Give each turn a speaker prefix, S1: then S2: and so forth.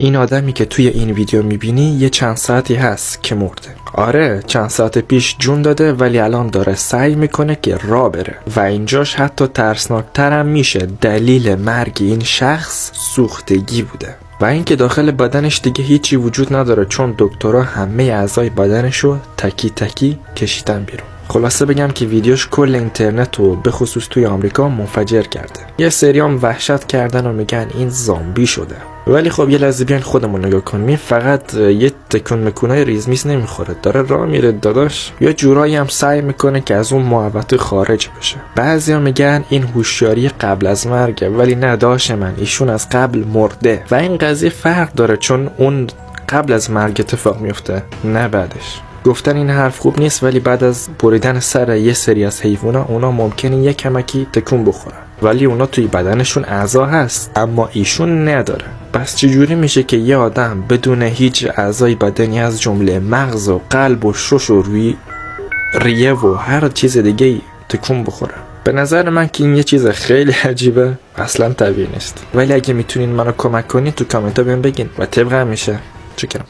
S1: این آدمی که توی این ویدیو میبینی یه چند ساعتی هست که مرده. آره چند ساعت پیش جون داده ولی الان داره سعی میکنه که راه بره و اینجاش حتی ترسناکتر هم میشه. دلیل مرگ این شخص سوختگی بوده و اینکه داخل بدنش دیگه هیچی وجود نداره چون دکترها همه اعضای بدنشو تکی تکی کشیدن بیرون. خلاصه بگم که ویدیوش کل اینترنت رو به خصوص توی آمریکا منفجر کرده. یه سریام وحشت کردن و میگن این زامبی شده. ولی خب یه لحظه بیاین خودمون نگاه کنیم. فقط یه تکون مکونای ریزمیز نمیخوره، داره راه میره داداش. یا جورایی هم سعی میکنه که از اون محوطه خارج بشه. بعضیا میگن این هوشیاری قبل از مرگه ولی نه داش من، ایشون از قبل مرده و این قضیه فرق داره چون اون قبل از مرگ اتفاق میفته نه بعدش. گفتن این حرف خوب نیست ولی بعد از بریدن سر یه سری از حیوونا اونا ممکنه یه کمکی تکون بخورن ولی اونا توی بدنشون اعضا هست اما ایشون نداره. پس چجوری میشه که یه آدم بدون هیچ اعضای بدنی از جمله مغز و قلب و شش و ریه و هر چیز دیگه تکون بخوره؟ به نظر من که این یه چیز خیلی عجیبه، اصلا طبیعی نیست. ولی اگه میتونین منو کمک کنین تو کامنت ها بهم بگین و طبق همیشه چکرم.